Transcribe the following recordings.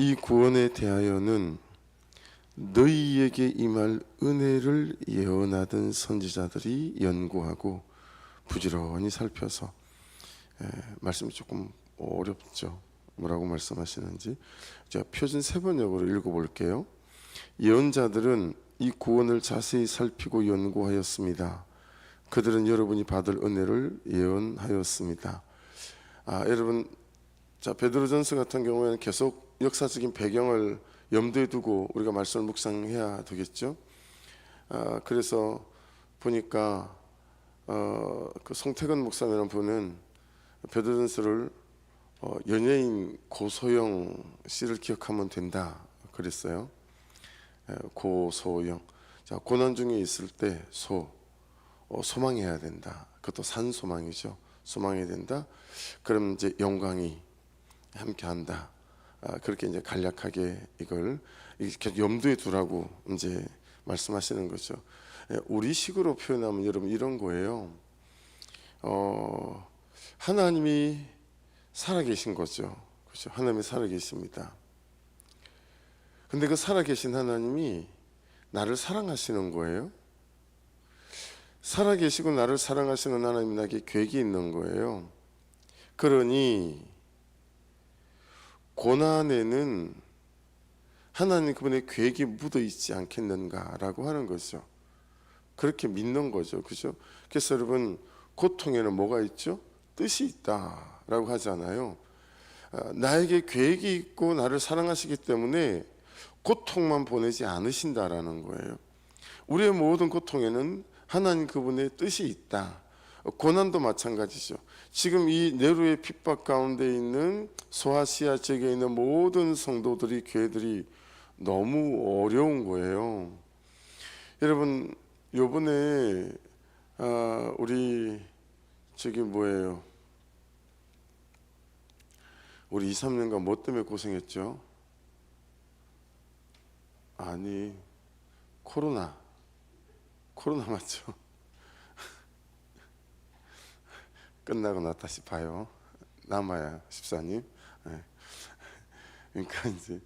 이 구원에 대하여는 너희에게 임할 은혜를 예언하던 선지자들이 연구하고 부지런히 살펴서 말씀이 조금 어렵죠. 뭐라고 말씀하시는지 제가 표준 세번역으로 읽어볼게요. 예언자들은 이 구원을 자세히 살피고 연구하였습니다. 그들은 여러분이 받을 은혜를 예언하였습니다. 여러분, 자 베드로전서 같은 경우에는 계속 역사적인 배경을 염두에 두고 우리가 말씀을 묵상해야 되겠죠. 그래서 보니까 그 송태근 목사라는 분은 베드로전서를 연예인 고소영 씨를 기억하면 된다 그랬어요. 고소영. 자, 고난 중에 있을 때 소망해야 된다. 그것도 산 소망이죠. 소망해야 된다. 그럼 이제 영광이 함께한다. 그렇게 이제 간략하게 이걸 이렇게 염두에 두라고 이제 말씀하시는 거죠. 우리식으로 표현하면 여러분 이런 거예요. 하나님이 살아계신 거죠. 그렇죠? 하나님이 살아계십니다. 근데 그 살아계신 하나님이 나를 사랑하시는 거예요. 살아계시고 나를 사랑하시는 하나님이 나에게 계획이 있는 거예요. 그러니 고난에는 하나님 그분의 계획이 묻어 있지 않겠는가라고 하는 거죠. 그렇게 믿는 거죠. 그죠? 그래서 여러분, 고통에는 뭐가 있죠? 뜻이 있다라고 하잖아요. 나에게 계획이 있고 나를 사랑하시기 때문에 고통만 보내지 않으신다라는 거예요. 우리의 모든 고통에는 하나님 그분의 뜻이 있다. 고난도 마찬가지죠. 지금 이 네로의 핍박 가운데 있는 소아시아 지역에 있는 모든 성도들이, 교회들이 너무 어려운 거예요. 여러분, 요번에 우리 우리 2, 3년간 뭐 때문에 고생했죠? 아니, 코로나 맞죠? 끝나고 나 다시 봐요. 남아야 집사님. 그러니까 이제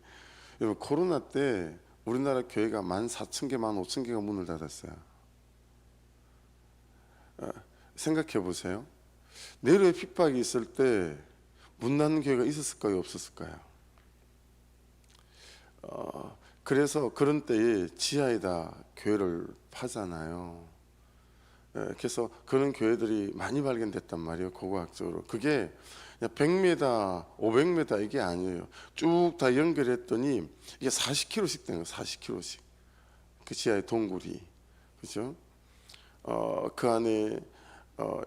여러분, 코로나 때 우리나라 교회가 14,000개, 15,000개가 문을 닫았어요. 생각해 보세요. 네로의 핍박이 있을 때 문 닫는 교회가 있었을까요, 없었을까요? 그래서 그런 때에 지하에다 교회를 파잖아요. 그래서 그런 교회들이 많이 발견됐단 말이에요. 고고학적으로. 그게 100m, 500m 이게 아니에요. 쭉 다 연결했더니 이게 40km씩 된 거예요. 40km씩. 그 지하에 동굴이. 그죠? 그 안에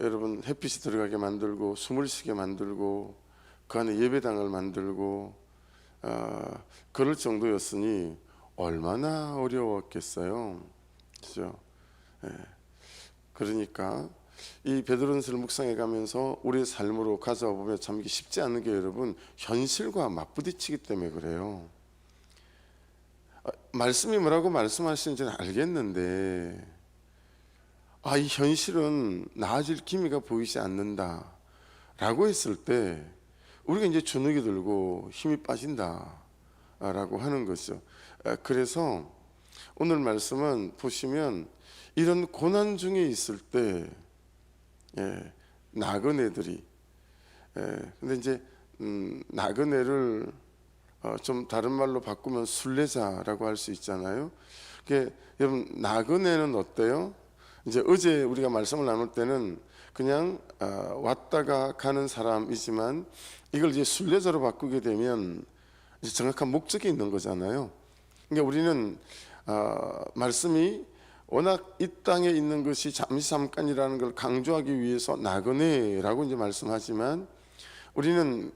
여러분 햇빛이 들어가게 만들고 숨을 쉬게 만들고 그 안에 예배당을 만들고 그럴 정도였으니 얼마나 어려웠겠어요. 그죠? 그러니까 이 베드로전서를 묵상해 가면서 우리의 삶으로 가져와 보면 참 이게 쉽지 않은 게 여러분 현실과 맞부딪히기 때문에 그래요. 말씀이 뭐라고 말씀하시는지는 알겠는데 이 현실은 나아질 기미가 보이지 않는다 라고 했을 때 우리가 이제 주눅이 들고 힘이 빠진다 라고 하는 거죠. 그래서 오늘 말씀은 보시면 이런 고난 중에 있을 때 나그네들이 근데 이제 나그네를 좀 다른 말로 바꾸면 순례자라고 할 수 있잖아요. 여러분 나그네는 어때요? 이제 어제 우리가 말씀을 나눌 때는 그냥 왔다가 가는 사람이지만 이걸 이제 순례자로 바꾸게 되면 이제 정확한 목적이 있는 거잖아요. 그러니까 우리는 말씀이 워낙 이 땅에 있는 것이 잠시 잠깐이라는 걸 강조하기 위해서 나그네라고 이제 말씀하지만 우리는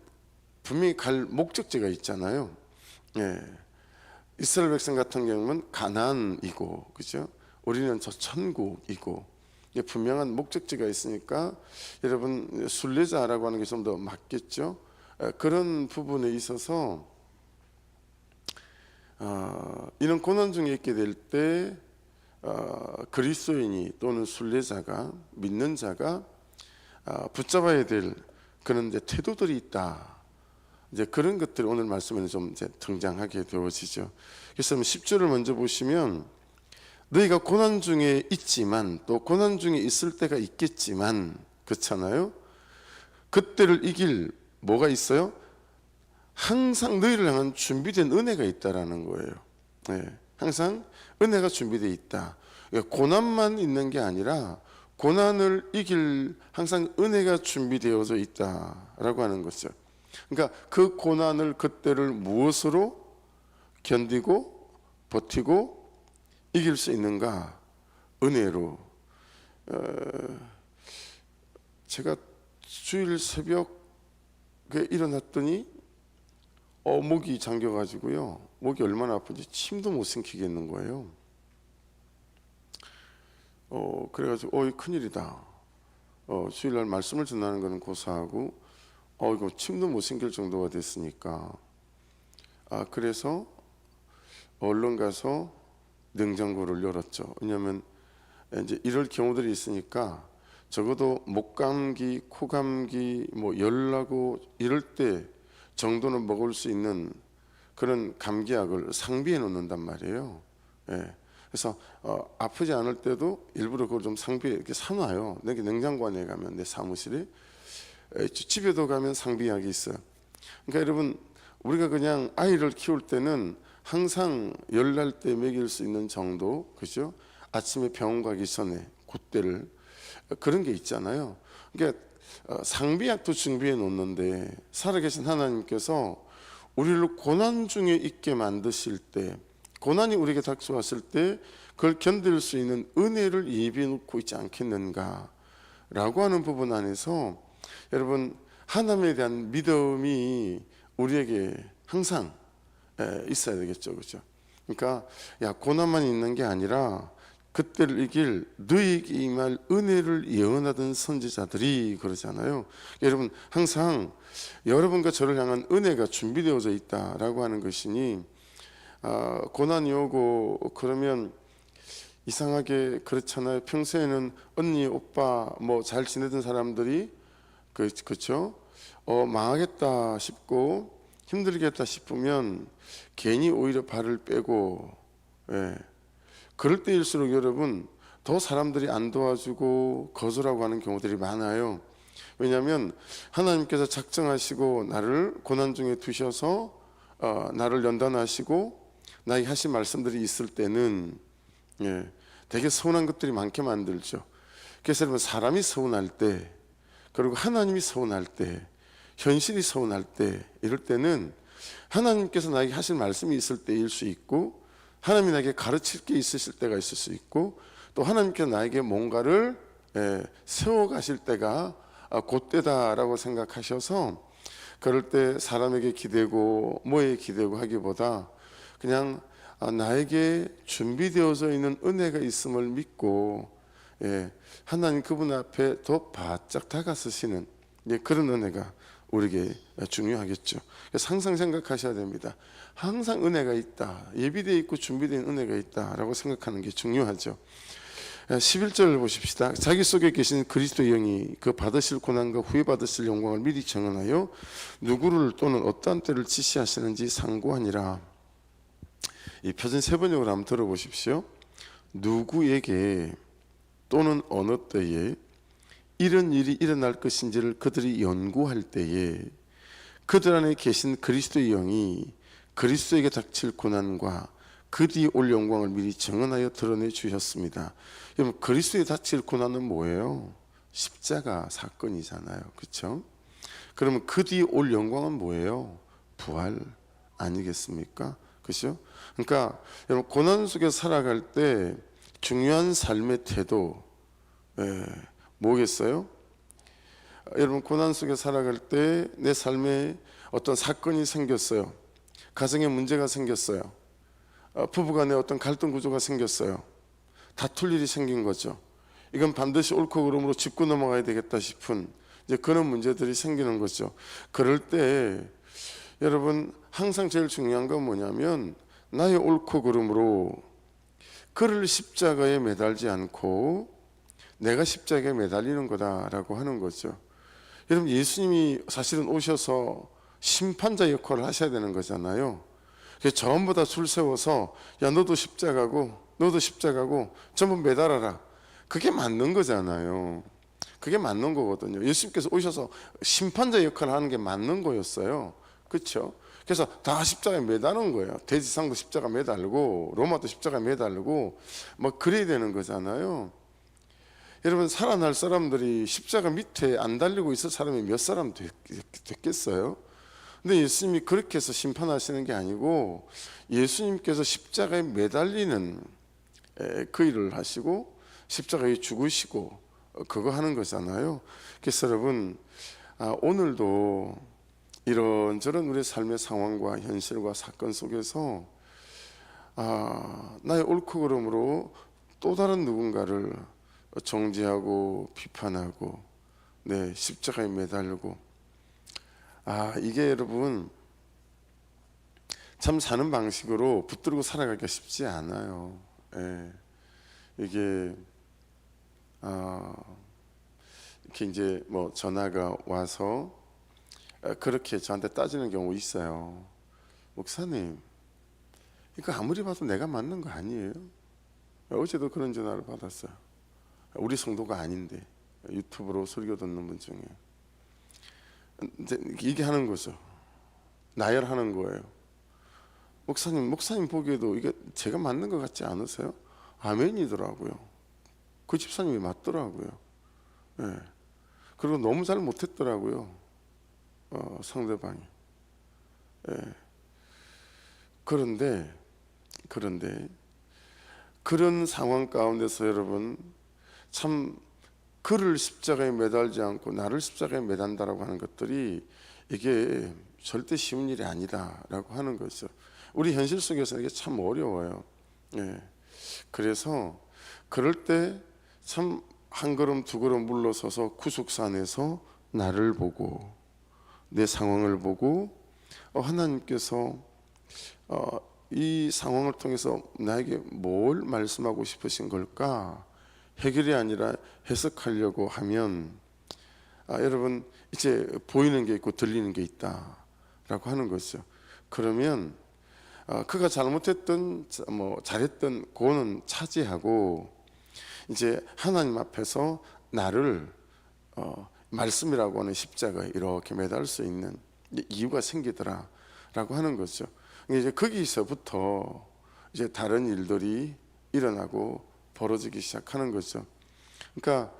분명히 갈 목적지가 있잖아요. 이스라엘 백성 같은 경우는 가나안이고, 그죠? 우리는 저 천국이고, 분명한 목적지가 있으니까 여러분 순례자라고 하는 게 좀 더 맞겠죠? 그런 부분에 있어서 이런 고난 중에 있게 될 때 그리스도인이 또는 순례자가 믿는 자가 붙잡아야 될 그런 태도들이 있다 이제 그런 것들이 오늘 말씀에는 좀 이제 등장하게 되어지죠. 그래서 10절을 먼저 보시면 너희가 고난 중에 있지만 또 고난 중에 있을 때가 있겠지만 그렇잖아요. 그때를 이길 뭐가 있어요? 항상 너희를 향한 준비된 은혜가 있다라는 거예요. 네, 항상 은혜가 준비되어 있다. 그러니까 고난만 있는 게 아니라 고난을 이길 항상 은혜가 준비되어져 있다라고 하는 거죠. 그러니까 그 고난을 그때를 무엇으로 견디고 버티고 이길 수 있는가? 은혜로. 제가 주일 새벽에 일어났더니 목이 잠겨가지고요. 목이 얼마나 아픈지 침도 못 삼키겠는 거예요. 그래가지고 이 큰일이다. 주일날 말씀을 전하는 것은 고사하고 이거 침도 못 삼킬 정도가 됐으니까 그래서 얼른 가서 냉장고를 열었죠. 왜냐하면 이제 이럴 경우들이 있으니까 적어도 목감기, 코감기, 뭐 열나고 이럴 때 정도는 먹을 수 있는 그런 감기약을 상비해 놓는단 말이에요. 예. 그래서 아프지 않을 때도 일부러 그걸 좀 상비에 이렇게 사놔요. 내 냉장고 안에 가면 내 사무실에 집에도 가면 상비약이 있어요. 그러니까 여러분 우리가 그냥 아이를 키울 때는 항상 열날 때 먹일 수 있는 정도, 그죠? 아침에 병원 가기 전에 그때를 그런 게 있잖아요. 그러니까 상비약도 준비해 놓는데 살아계신 하나님께서 우리를 고난 중에 있게 만드실 때, 고난이 우리에게 닥쳐왔을 때 그걸 견딜 수 있는 은혜를 예비해 놓고 있지 않겠는가 라고 하는 부분 안에서 여러분 하나님에 대한 믿음이 우리에게 항상 있어야 되겠죠, 그렇죠? 그러니까 고난만 있는 게 아니라 그때를 이길 너희에게 임할 은혜를 예언하던 선지자들이 그러잖아요. 여러분 항상 여러분과 저를 향한 은혜가 준비되어져 있다라고 하는 것이니 고난이 오고 그러면 이상하게 그렇잖아요. 평소에는 언니, 오빠 뭐 잘 지내던 사람들이 그렇죠? 망하겠다 싶고 힘들겠다 싶으면 괜히 오히려 발을 빼고 그럴 때일수록 여러분 더 사람들이 안 도와주고 거절하고 하는 경우들이 많아요. 왜냐하면 하나님께서 작정하시고 나를 고난 중에 두셔서 나를 연단하시고 나에게 하신 말씀들이 있을 때는 되게 서운한 것들이 많게 만들죠. 그래서 여러분 사람이 서운할 때 그리고 하나님이 서운할 때 현실이 서운할 때 이럴 때는 하나님께서 나에게 하신 말씀이 있을 때일 수 있고 하나님이 나에게 가르칠 게 있으실 때가 있을 수 있고 또 하나님께서 나에게 뭔가를 세워가실 때가 그때다라고 생각하셔서 그럴 때 사람에게 기대고 뭐에 기대고 하기보다 그냥 나에게 준비되어져 있는 은혜가 있음을 믿고 하나님 그분 앞에 더 바짝 다가서시는 그런 은혜가 우리에게 중요하겠죠. 그래서 항상 생각하셔야 됩니다. 항상 은혜가 있다, 예비되어 있고 준비된 은혜가 있다라고 생각하는 게 중요하죠. 11절을 보십시다. 자기 속에 계신 그리스도의 영이 그 받으실 고난과 후에 받으실 영광을 미리 정언하여 누구를 또는 어떠한 때를 지시하시는지 상고하니라. 이 표준 세번역으로 한번 들어보십시오. 누구에게 또는 어느 때에 이런 일이 일어날 것인지를 그들이 연구할 때에 그들 안에 계신 그리스도의 영이 그리스도에게 닥칠 고난과 그 뒤에 올 영광을 미리 정언하여 드러내 주셨습니다. 여러분 그리스도에 닥칠 고난은 뭐예요? 십자가 사건이잖아요, 그렇죠? 그러면 그 뒤에 올 영광은 뭐예요? 부활 아니겠습니까? 그렇죠? 그러니까 여러분 고난 속에 살아갈 때 중요한 삶의 태도 뭐겠어요? 여러분 고난 속에 살아갈 때 내 삶에 어떤 사건이 생겼어요. 가정에 문제가 생겼어요. 부부간에 어떤 갈등 구조가 생겼어요. 다툴 일이 생긴 거죠. 이건 반드시 옳고 그름으로 짚고 넘어가야 되겠다 싶은 이제 그런 문제들이 생기는 거죠. 그럴 때 여러분 항상 제일 중요한 건 뭐냐면 나의 옳고 그름으로 그를 십자가에 매달지 않고 내가 십자가에 매달리는 거다라고 하는 거죠. 여러분 예수님이 사실은 오셔서 심판자 역할을 하셔야 되는 거잖아요. 그래서 전부 다 줄 세워서 야 너도 십자가고 너도 십자가고 전부 매달아라. 그게 맞는 거잖아요. 그게 맞는 거거든요. 예수님께서 오셔서 심판자 역할을 하는 게 맞는 거였어요. 그렇죠? 그래서 다 십자가에 매다는 거예요. 대지상도 십자가 매달고 로마도 십자가 매달고 뭐 그래야 되는 거잖아요. 여러분 살아날 사람들이 십자가 밑에 안 달리고 있을 사람이 몇 사람 됐겠어요? 근데 예수님이 그렇게 해서 심판하시는 게 아니고 예수님께서 십자가에 매달리는 그 일을 하시고 십자가에 죽으시고 그거 하는 거잖아요. 그래서 여러분 오늘도 이런저런 우리 삶의 상황과 현실과 사건 속에서 나의 옳고 그름으로 또 다른 누군가를 정죄하고 비판하고 십자가에 매달리고 이게 여러분 참 사는 방식으로 붙들고 살아가기가 쉽지 않아요. 이게 이렇게 이제 뭐 전화가 와서 그렇게 저한테 따지는 경우 있어요. 목사님, 이거 아무리 봐도 내가 맞는 거 아니에요? 어제도 그런 전화를 받았어요. 우리 성도가 아닌데 유튜브로 설교 듣는 분 중에 이게 하는 거죠. 나열하는 거예요. 목사님 보기에도 이게 제가 맞는 것 같지 않으세요? 아멘이더라고요. 그 집사님이 맞더라고요. 그리고 너무 잘 못했더라고요. 상대방이. 그런데 그런 상황 가운데서 여러분 참 그를 십자가에 매달지 않고 나를 십자가에 매단다라고 하는 것들이 이게 절대 쉬운 일이 아니다라고 하는 거죠. 우리 현실 속에서 이게 참 어려워요. 그래서 그럴 때 참 한 걸음 두 걸음 물러서서 구속산에서 나를 보고 내 상황을 보고 하나님께서 이 상황을 통해서 나에게 뭘 말씀하고 싶으신 걸까? 해결이 아니라 해석하려고 하면 여러분 이제 보이는 게 있고 들리는 게 있다라고 하는 거죠. 그러면 그가 잘못했던 뭐 잘했던 그거는 차지하고 이제 하나님 앞에서 나를 말씀이라고 하는 십자가에 이렇게 매달 수 있는 이유가 생기더라라고 하는 거죠. 이제 거기서부터 이제 다른 일들이 일어나고 벌어지기 시작하는 거죠. 그러니까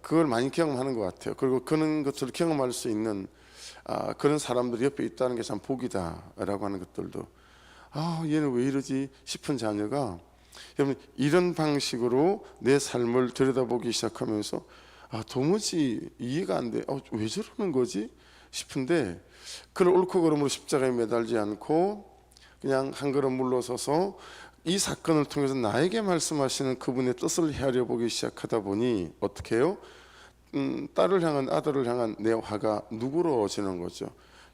그걸 많이 경험하는 것 같아요. 그리고 그런 것들을 경험할 수 있는 그런 사람들이 옆에 있다는 게 참 복이다라고 하는 것들도 얘는 왜 이러지 싶은 자녀가 여러분 이런 방식으로 내 삶을 들여다보기 시작하면서 도무지 이해가 안 돼. 왜 저러는 거지 싶은데 그를 옳고 그름으로 십자가에 매달지 않고 그냥 한 걸음 물러서서 이 사건을 통해서 나에게 말씀하시는 그분의 뜻을 헤아려 보기 시작하다 보니 어떻게 해요? 딸을 향한 아들을 향한 내 화가 누그러지는 거죠.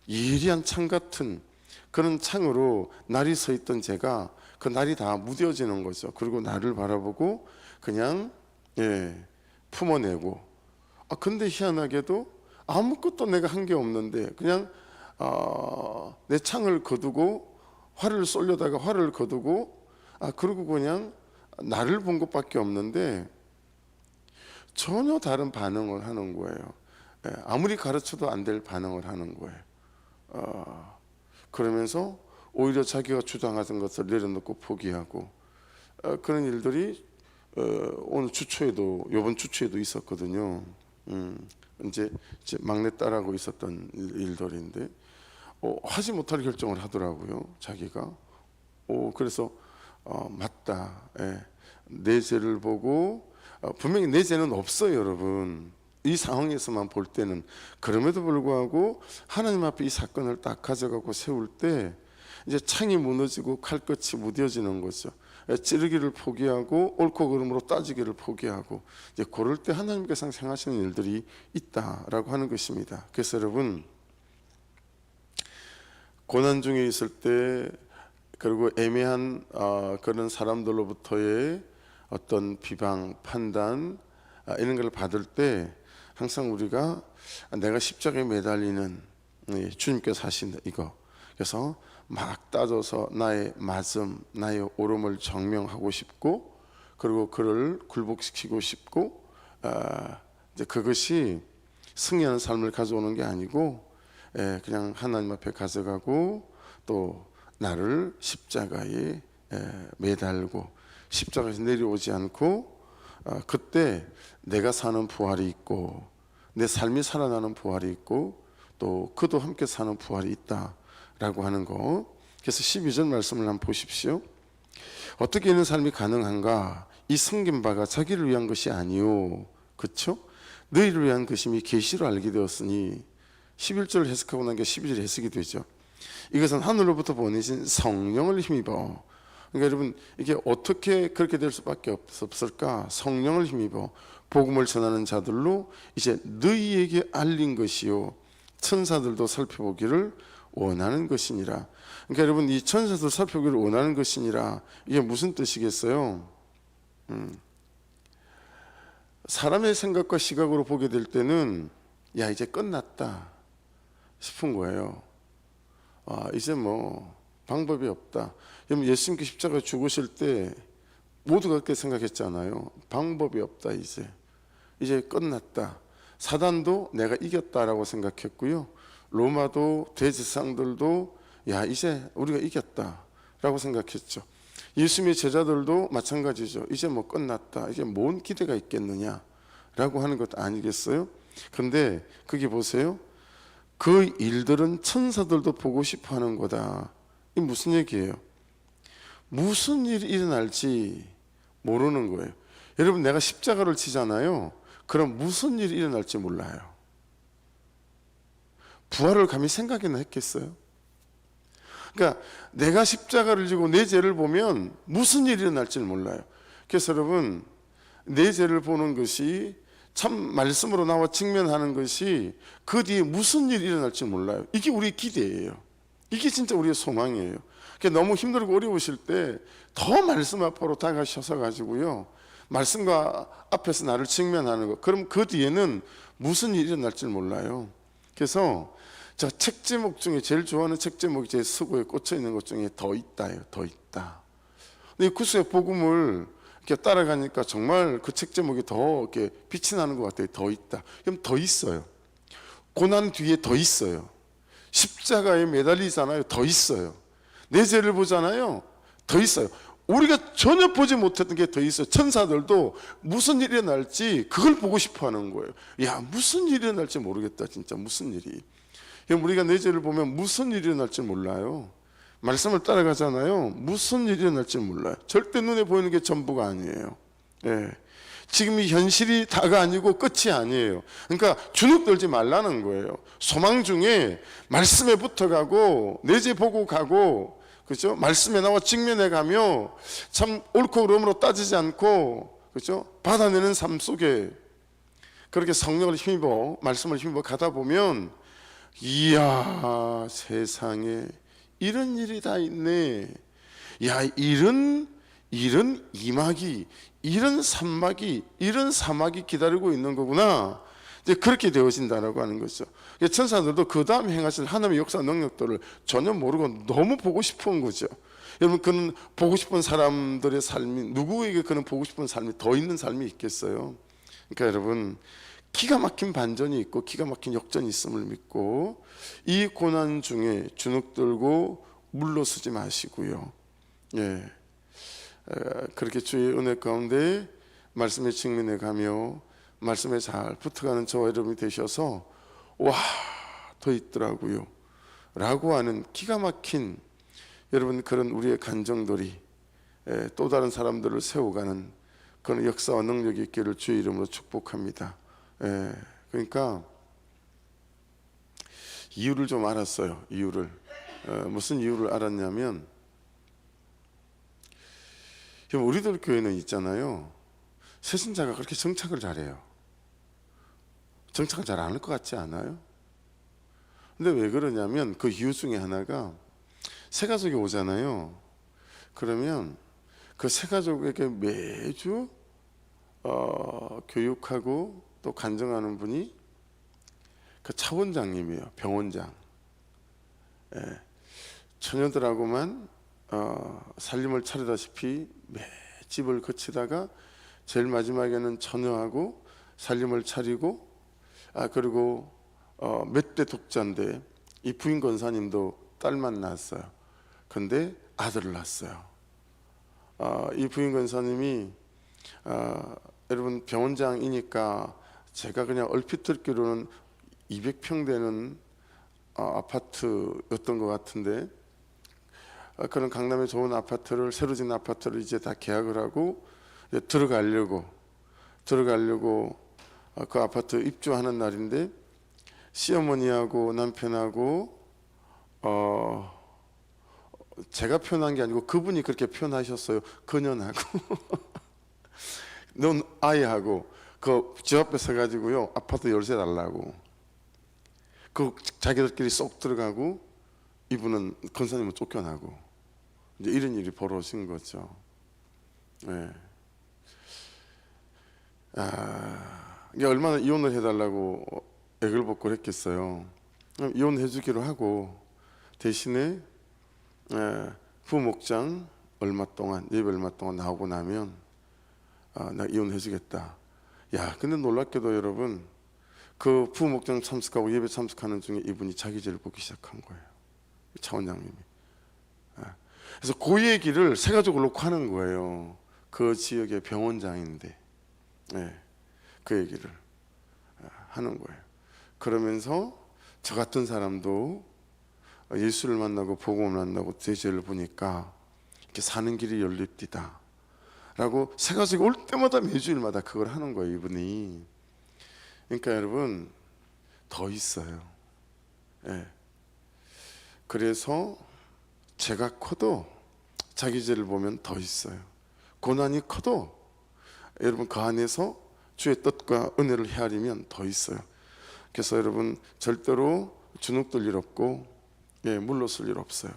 예리한 창 같은 그런 창으로 날이 서 있던 제가 그 날이 다 무뎌지는 거죠. 그리고 나를 바라보고 그냥 품어내고 근데 희한하게도 아무것도 내가 한 게 없는데 그냥 내 창을 거두고 화를 쏠려다가 화를 거두고 그리고 그냥 나를 본 것밖에 없는데 전혀 다른 반응을 하는 거예요. 아무리 가르쳐도 안 될 반응을 하는 거예요. 그러면서 오히려 자기가 주장하던 것을 내려놓고 포기하고 그런 일들이 오늘 주초에도 이번 주초에도 있었거든요. 이제 막내 딸하고 있었던 일들인데 하지 못할 결정을 하더라고요. 자기가. 그래서 맞다. 내 죄를 보고 분명히 내 죄는 없어요, 여러분. 이 상황에서만 볼 때는. 그럼에도 불구하고 하나님 앞에 이 사건을 딱 가져가고 세울 때 이제 창이 무너지고 칼끝이 무뎌지는 거죠. 찌르기를 포기하고 옳고 그름으로 따지기를 포기하고 이제 그럴 때 하나님께서 행하시는 일들이 있다라고 하는 것입니다. 그래서 여러분 고난 중에 있을 때 그리고 애매한 그런 사람들로부터의 어떤 비방, 판단 이런 걸 받을 때 항상 우리가 내가 십자가에 매달리는 주님께서 하신 이거. 그래서 막 따져서 나의 맞음, 나의 옳음을 증명하고 싶고, 그리고 그를 굴복시키고 싶고, 이제 그것이 승리하는 삶을 가져오는 게 아니고, 그냥 하나님 앞에 가져가고 또 나를 십자가에 매달고 십자가에서 내려오지 않고, 그때 내가 사는 부활이 있고 내 삶이 살아나는 부활이 있고 또 그도 함께 사는 부활이 있다라고 하는 거. 그래서 12절 말씀을 한번 보십시오. 어떻게 이런 삶이 가능한가? 이 숨긴 바가 자기를 위한 것이 아니요, 그렇죠? 너희를 위한 것임이 계시로 알게 되었으니, 11절 해석하고 난 게 12절 해석이 되죠. 이것은 하늘로부터 보내신 성령을 힘입어. 그러니까 여러분, 이게 어떻게 그렇게 될 수밖에 없을까? 성령을 힘입어 복음을 전하는 자들로 이제 너희에게 알린 것이요 천사들도 살펴보기를 원하는 것이니라. 그러니까 여러분, 이 천사들 살펴보기를 원하는 것이니라, 이게 무슨 뜻이겠어요? 사람의 생각과 시각으로 보게 될 때는 야, 이제 끝났다 싶은 거예요. 이제 뭐 방법이 없다. 여러분, 예수님께 십자가에 죽으실 때 모두가 그렇게 생각했잖아요. 방법이 없다, 이제 끝났다. 사단도 내가 이겼다라고 생각했고요, 로마도 대제사장들도 야, 이제 우리가 이겼다라고 생각했죠. 예수님의 제자들도 마찬가지죠. 이제 뭐 끝났다, 이제 뭔 기대가 있겠느냐라고 하는 것 아니겠어요? 그런데 거기 보세요. 그 일들은 천사들도 보고 싶어 하는 거다. 이 무슨 얘기예요? 무슨 일이 일어날지 모르는 거예요. 여러분, 내가 십자가를 지잖아요. 그럼 무슨 일이 일어날지 몰라요. 부활을 감히 생각이나 했겠어요? 그러니까 내가 십자가를 지고 내 죄를 보면 무슨 일이 일어날지 몰라요. 그래서 여러분, 내 죄를 보는 것이 참 말씀으로 나와 직면하는 것이 그 뒤에 무슨 일이 일어날지 몰라요. 이게 우리의 기대예요. 이게 진짜 우리의 소망이에요. 너무 힘들고 어려우실 때 더 말씀 앞으로 다가셔서 가지고요, 말씀과 앞에서 나를 직면하는 거. 그럼 그 뒤에는 무슨 일이 일어날지 몰라요. 그래서 저 책 제목 중에 제일 좋아하는 책 제목이 제 서구에 꽂혀 있는 것 중에 더 있다예요. 더 있다. 근데 이 구수의 복음을 이렇게 따라가니까 정말 그 책 제목이 더 이렇게 빛이 나는 것 같아요. 더 있다. 그럼 더 있어요. 고난 뒤에 더 있어요. 십자가에 매달리잖아요. 더 있어요. 내 죄를 보잖아요. 더 있어요. 우리가 전혀 보지 못했던 게 더 있어요. 천사들도 무슨 일이 일어날지 그걸 보고 싶어 하는 거예요. 야, 무슨 일이 일어날지 모르겠다. 진짜 무슨 일이. 우리가 내 죄를 보면 무슨 일이 일어날지 몰라요. 말씀을 따라가잖아요. 무슨 일이 일어날지 몰라요. 절대 눈에 보이는 게 전부가 아니에요. 지금 이 현실이 다가 아니고 끝이 아니에요. 그러니까 주눅 들지 말라는 거예요. 소망 중에 말씀에 붙어가고 내 죄 보고 가고, 그렇죠? 말씀에 나와 직면해 가며 참 옳고 그름으로 따지지 않고, 그렇죠? 받아내는 삶 속에 그렇게 성령을 힘입어 말씀을 힘입어 가다 보면, 이야, 세상에 이런 일이 다 있네. 야, 이런 이막이, 이런 산막이, 이런 사막이 기다리고 있는 거구나. 이제 그렇게 되어진다라고 하는 거죠. 천사들도 그 다음에 행하실 하나님의 역사 능력들을 전혀 모르고 너무 보고 싶은 거죠. 여러분, 그는 보고 싶은 사람들의 삶이, 누구에게 그는 보고 싶은 삶이 더 있는 삶이 있겠어요? 그러니까 여러분, 기가 막힌 반전이 있고 기가 막힌 역전이 있음을 믿고 이 고난 중에 주눅 들고 물러서지 마시고요, 그렇게 주의 은혜 가운데 말씀에 직면해 가며 말씀에 잘 붙어가는 저와 여러분이 되셔서, 와, 더 있더라고요 라고 하는 기가 막힌, 여러분, 그런 우리의 간정들이 또 다른 사람들을 세워가는 그런 역사와 능력이 있기를 주의 이름으로 축복합니다. 그러니까 이유를 좀 알았어요. 이유를 무슨 이유를 알았냐면, 우리들 교회는 있잖아요, 세신자가 그렇게 정착을 잘해요. 정착을 잘 안 할 것 같지 않아요? 근데 왜 그러냐면 그 이유 중에 하나가, 새 가족이 오잖아요. 그러면 그 새 가족에게 매주 교육하고 또 간증하는 분이 그 차원장님이에요. 병원장. 처녀들하고만 살림을 차리다시피 매 집을 거치다가 제일 마지막에는 처녀하고 살림을 차리고 그리고 몇 대 독자인데 이 부인 권사님도 딸만 낳았어요. 근데 아들을 낳았어요. 이 부인 권사님이 여러분 병원장이니까 제가 그냥 얼핏 듣기로는 200평 되는 아파트였던 것 같은데 그런 강남에 좋은 아파트를 새로 지은 아파트를 이제 다 계약을 하고 이제 들어가려고 그 아파트 입주하는 날인데 시어머니하고 남편하고 제가 표현한 게 아니고 그분이 그렇게 표현하셨어요. 그년하고 넌 아이하고 그 집 앞에 서가지고요 아파트 열쇠 달라고 그 자기들끼리 쏙 들어가고 이분은 권사님은 쫓겨나고 이제 이런 일이 벌어진 거죠. 네. 이게 얼마나 이혼을 해달라고 애걸복걸 했겠어요. 이혼해주기로 하고 대신에 부목장 얼마 동안 예배 얼마 동안 나오고 나면 나 이혼해주겠다. 야, 근데 놀랍게도 여러분 그 부목장 참석하고 예배 참석하는 중에 이분이 자기 죄를 보기 시작한 거예요. 차원장님이. 그래서 그 얘기를 세 가족을 놓고 하는 거예요. 그 지역의 병원장인데 그 얘기를 하는 거예요. 그러면서 저 같은 사람도 예수를 만나고 복음을 만나고 제 죄를 보니까 이렇게 사는 길이 열립디다 라고 세 가족이 올 때마다 매주일마다 그걸 하는 거예요, 이분이. 그러니까 여러분 더 있어요. 그래서 죄가 커도 자기 죄를 보면 더 있어요. 고난이 커도 여러분 그 안에서 주의 뜻과 은혜를 헤아리면 더 있어요. 그래서 여러분 절대로 주눅들 일 없고 물러설 일 없어요.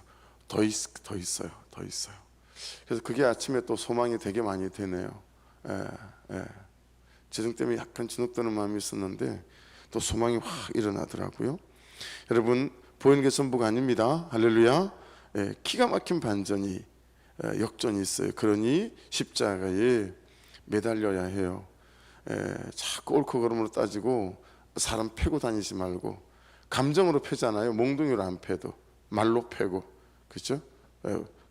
더 있어요. 그래서 그게 아침에 또 소망이 되게 많이 되네요. 재정 때문에 약간 주눅드는 마음이 있었는데 또 소망이 확 일어나더라고요. 여러분 보이는 게 전부가 아닙니다. 할렐루야. 기가 막힌 반전이 역전이 있어요. 그러니 십자가에 매달려야 해요. 자꾸 옳고 그름으로 따지고 사람 패고 다니지 말고 감정으로 패잖아요. 몽둥이로 안 패도 말로 패고, 그렇죠?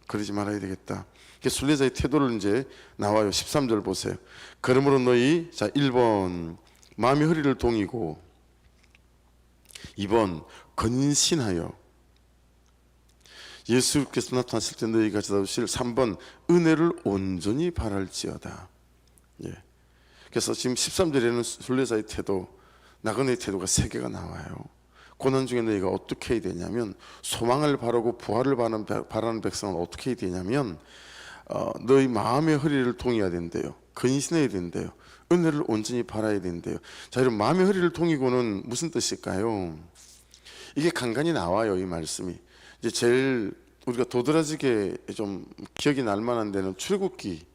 그러지 말아야 되겠다. 순례자의 태도를 이제 나와요. 13절 보세요. 그러므로 너희, 자 1번 마음의 허리를 동이고, 2번 근신하여 예수께서 나타났을 때 너희가 찾아오실, 3번 은혜를 온전히 바랄지어다. 그래서 지금 13절에는 순례자의 태도, 나그네의 태도가 3개가 나와요. 고난 중에 너희가 어떻게 해야 되냐면, 소망을 바라고 부활을 바라는 백성은 어떻게 해야 되냐면 너희 마음의 허리를 동여야 된대요. 근신해야 된대요. 은혜를 온전히 바라야 된대요. 자, 여러분 마음의 허리를 동이고는 무슨 뜻일까요? 이게 간간히 나와요, 이 말씀이. 이제 제일 우리가 도드라지게 좀 기억이 날 만한 데는 출애굽기,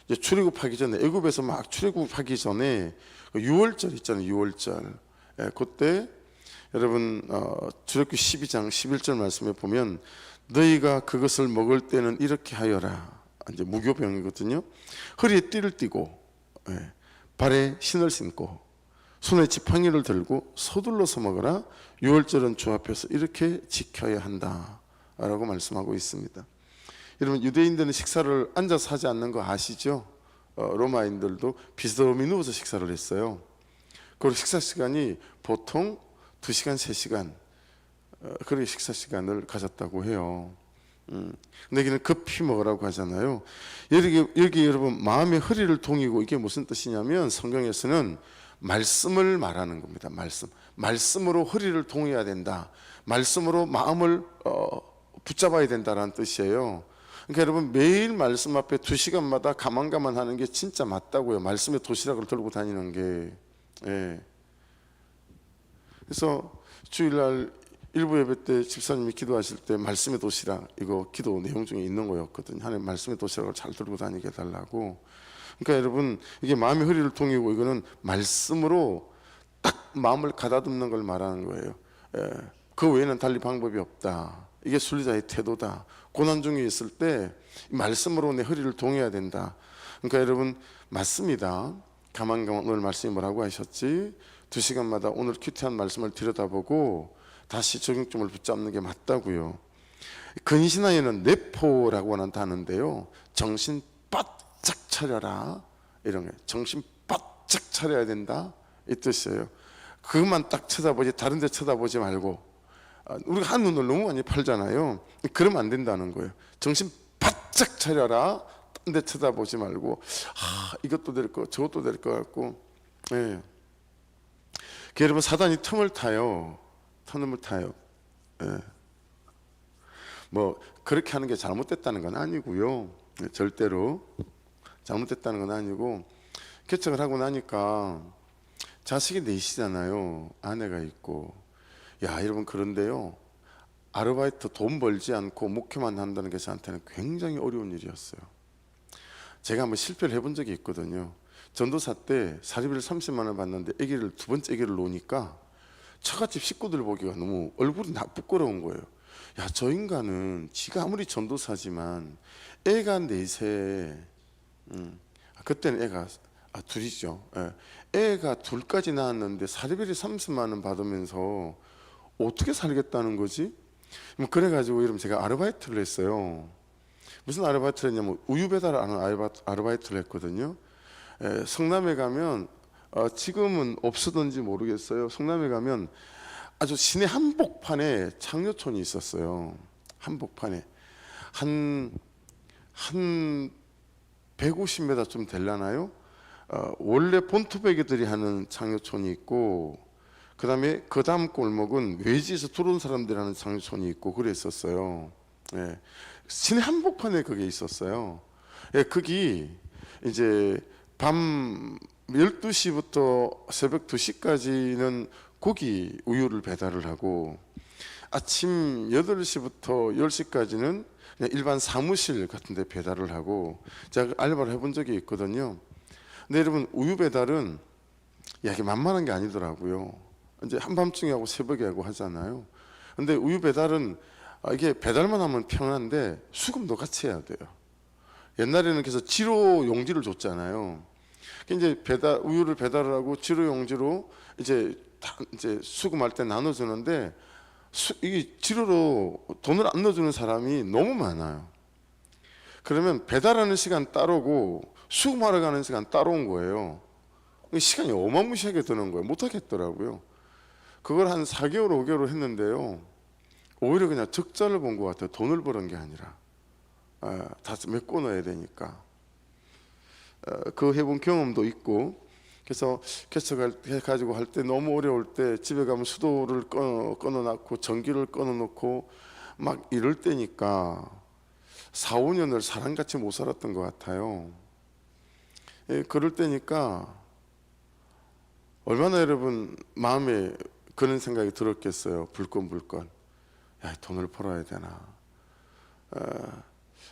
이제 출애굽하기 전에, 애굽에서 막 출애굽하기 전에 6월절 있잖아요. 6월절. 그때 여러분 출애굽기 12장 11절 말씀에 보면 너희가 그것을 먹을 때는 이렇게 하여라. 이제 무교병이거든요. 허리에 띠를 띠고 발에 신을 신고 손에 지팡이를 들고 서둘러서 먹어라. 6월절은 주 앞에서 이렇게 지켜야 한다라고 말씀하고 있습니다. 여러분 유대인들은 식사를 앉아서 하지 않는 거 아시죠? 로마인들도 비스듬히 누워서 식사를 했어요. 그리고 식사 시간이 보통 2시간, 3시간 그렇게 식사 시간을 가졌다고 해요. 근데 여기는 급히 먹으라고 하잖아요. 여기 여러분 마음의 허리를 동이고, 이게 무슨 뜻이냐면 성경에서는 말씀을 말하는 겁니다. 말씀으로 허리를 동여야 된다. 말씀으로 마음을 붙잡아야 된다는 뜻이에요. 그러니까 여러분 매일 말씀 앞에 2시간마다 가만가만 하는 게 진짜 맞다고요. 말씀의 도시락을 들고 다니는 게. 그래서 주일날 일부 예배 때 집사님이 기도하실 때 말씀의 도시락, 이거 기도 내용 중에 있는 거였거든요. 하나님 말씀의 도시락을 잘 들고 다니게 해달라고. 그러니까 여러분 이게 마음의 허리를 동이고, 이거는 말씀으로 딱 마음을 가다듬는 걸 말하는 거예요. 그 외에는 달리 방법이 없다. 이게 순례자의 태도다. 고난 중에 있을 때 말씀으로 내 허리를 동여야 된다. 그러니까 여러분 맞습니다. 가만가만 오늘 말씀이 뭐라고 하셨지? 2시간마다 오늘 큐티한 말씀을 들여다보고 다시 적용점을 붙잡는 게 맞다고요. 근신하에는 내포라고 하는 단어인데요, 정신 바짝 차려라 이런 거예요. 정신 바짝 차려야 된다 이 뜻이에요. 그것만 딱 쳐다보지 다른 데 쳐다보지 말고. 우리가 한눈을 너무 많이 팔잖아요. 그러면 안 된다는 거예요. 정신 바짝 차려라. 딴 데 쳐다보지 말고 이것도 될 거 저것도 될 거 같고. 예. 여러분 사단이 틈을 타요. 예. 뭐 그렇게 하는 게 잘못됐다는 건 아니고요. 절대로 잘못됐다는 건 아니고, 개척을 하고 나니까 자식이 넷이잖아요. 아내가 있고. 야 여러분 그런데요, 아르바이트 돈 벌지 않고 목회만 한다는 게 저한테는 굉장히 어려운 일이었어요. 제가 한번 실패를 해본 적이 있거든요. 전도사 때 사리비를 30만 원 받는데 아기를 두 번째 아기를 놓으니까 처갓집 식구들 보기가 너무 얼굴이 부끄러운 거예요. 야 저 인간은 지가 아무리 전도사지만 애가 넷에 그때는 애가 둘이죠. 예. 애가 둘까지 낳았는데 사리비를 30만 원 받으면서 어떻게 살겠다는 거지? 그래가지고 여러분 제가 아르바이트를 했어요. 무슨 아르바이트를 했냐면 우유 배달하는 아르바이트를 했거든요. 성남에 가면 지금은 없어던지 모르겠어요. 성남에 가면 아주 시내 한복판에 창녀촌이 있었어요. 한복판에 한 150m 좀 되려나요? 원래 본토배기들이 하는 창녀촌이 있고, 그 다음에 그 다음 골목은 외지에서 들어온 사람들이 하는 창녀촌이 있고 그랬었어요. 예. 시내 한복판에 그게 있었어요. 예, 거기 이제 밤 12시부터 새벽 2시까지는 고기 우유를 배달을 하고, 아침 8시부터 10시까지는 그냥 일반 사무실 같은 데 배달을 하고, 제가 알바를 해본 적이 있거든요. 근데 여러분 우유 배달은 이게 만만한 게 아니더라고요. 이제 한밤중에 하고 새벽에 하고 하잖아요. 근데 우유 배달은 이게 배달만 하면 편한데 수금도 같이 해야 돼요. 옛날에는 그래서 지로 용지를 줬잖아요. 이제 우유를 배달을 하고 지로 용지로 이제 수금할 때 나눠주는데, 이게 지로로 돈을 안 넣어주는 사람이 너무 많아요. 그러면 배달하는 시간 따로고 수금하러 가는 시간 따로인 거예요. 시간이 어마무시하게 드는 거예요. 못 하겠더라고요. 그걸 한 4개월 5개월 했는데요, 오히려 그냥 적자를 본 것 같아요. 돈을 버는 게 아니라 다 메꿔 넣어야 되니까. 그 해본 경험도 있고. 그래서 개척을 해가지고 할 때 너무 어려울 때 집에 가면 수도를 끊어놨고 전기를 끊어놓고 막 이럴 때니까 4, 5년을 사람같이 못 살았던 것 같아요. 예, 그럴 때니까 얼마나 여러분 마음에 그런 생각이 들었겠어요. 불끈불끈. 야 돈을 벌어야 되나.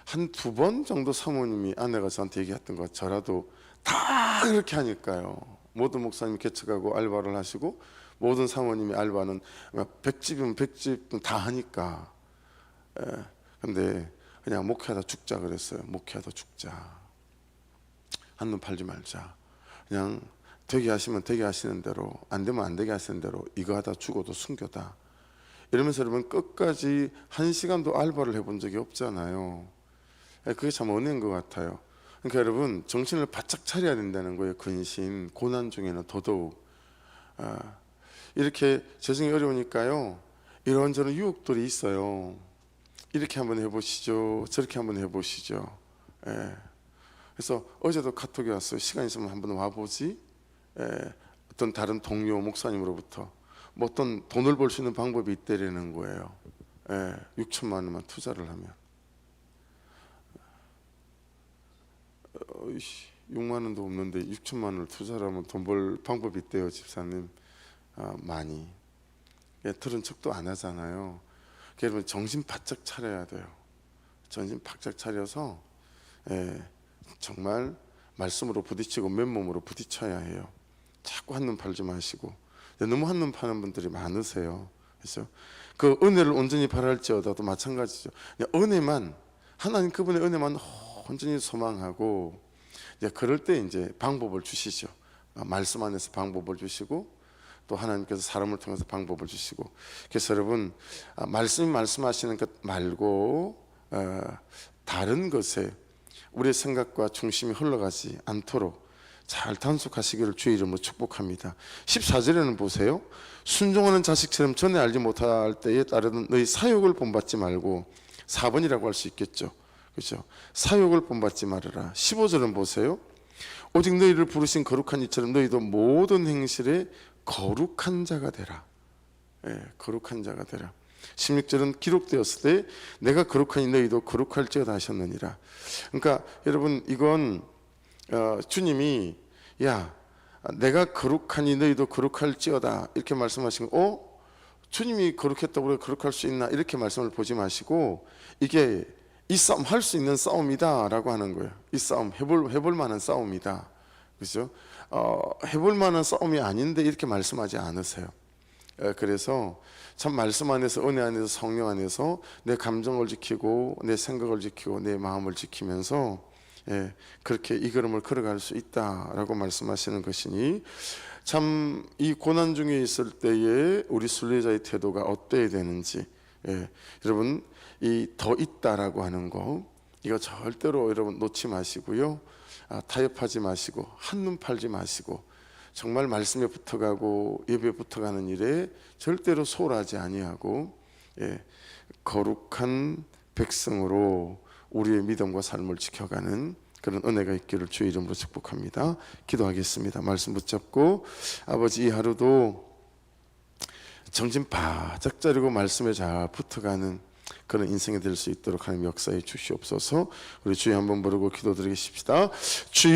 한 2번 정도 사모님이, 아내가 저한테 얘기했던 것, 저라도 다 그렇게 하니까요. 모든 목사님이 개척하고 알바를 하시고 모든 사모님이 알바는 100집이면 100집 다 하니까. 근데 그냥 목회하다 죽자 그랬어요. 목회하다 죽자. 한눈 팔지 말자. 그냥 되게 하시면 되게 하시는 대로, 안 되면 안 되게 하시는 대로, 이거 하다 죽어도 순교다. 이러면서 여러분 끝까지 1시간도 알바를 해본 적이 없잖아요. 그게 참 은혜인 것 같아요. 그러니까 여러분 정신을 바짝 차려야 된다는 거예요. 근심, 고난 중에는 더더욱. 이렇게 재정이 어려우니까요, 이런저런 유혹들이 있어요. 이렇게 한번 해보시죠, 저렇게 한번 해보시죠. 그래서 어제도 카톡이 왔어요. 시간 있으면 한번 와보지. 어떤 다른 동료 목사님으로부터 뭐 어떤 돈을 벌 수 있는 방법이 있다라는 거예요. 6천만 원만 투자를 하면. 6만 원도 없는데 6천만 원을 투자를 하면 돈 벌 방법이 있대요, 집사님. 많이. 들은 척도 안 하잖아요. 여러분 정신 바짝 차려야 돼요. 정신 바짝 차려서 정말 말씀으로 부딪히고 맨몸으로 부딪혀야 해요. 자꾸 한눈 팔지 마시고. 너무 한눈 파는 분들이 많으세요. 그렇죠? 그 은혜를 온전히 바랄지어다도 마찬가지죠. 은혜만, 하나님 그분의 은혜만 온전히 소망하고, 이제 그럴 때 이제 방법을 주시죠. 말씀 안에서 방법을 주시고, 또 하나님께서 사람을 통해서 방법을 주시고. 그래서 여러분, 말씀이 말씀하시는 것 말고 다른 것에 우리의 생각과 중심이 흘러가지 않도록 잘 단속하시기를 주의 이름으로 축복합니다. 14절에는 보세요. 순종하는 자식처럼 전에 알지 못할 때에 따르던 너희 사욕을 본받지 말고, 4번이라고 할 수 있겠죠. 그렇죠? 사욕을 본받지 말아라. 15절은 보세요. 오직 너희를 부르신 거룩한 이처럼 너희도 모든 행실에 거룩한 자가 되라. 예, 거룩한 자가 되라. 16절은 기록되었을 때 내가 거룩하니 너희도 거룩할지어다 하셨느니라. 그러니까 여러분, 이건 주님이 야 내가 거룩하니 너희도 거룩할지어다 이렇게 말씀하신 거, 주님이 거룩했다고 우리가 거룩할 수 있나 이렇게 말씀을 보지 마시고, 이게 이 싸움 할 수 있는 싸움이다 라고 하는 거예요. 이 싸움 해볼 만한 싸움이다. 그렇죠? 해볼 만한 싸움이 아닌데 이렇게 말씀하지 않으세요. 그래서 참 말씀 안에서, 은혜 안에서, 성령 안에서 내 감정을 지키고 내 생각을 지키고 내 마음을 지키면서 그렇게 이 걸음을 걸어갈 수 있다라고 말씀하시는 것이니, 참 이 고난 중에 있을 때에 우리 순례자의 태도가 어때야 되는지, 여러분 이 더 있다라고 하는 거, 이거 절대로 여러분 놓지 마시고요. 타협하지 마시고 한눈 팔지 마시고, 정말 말씀에 붙어가고 예배에 붙어가는 일에 절대로 소홀하지 아니하고, 거룩한 백성으로 우리의 믿음과 삶을 지켜가는 그런 은혜가 있기를 주의 이름으로 축복합니다. 기도하겠습니다. 말씀 붙잡고, 아버지 이 하루도 정신 바짝 차리고 말씀에 잘 붙어가는 그런 인생이 될 수 있도록 하나님 역사해 주시옵소서. 우리 주여 한번 부르고 기도드리겠습니다. 주여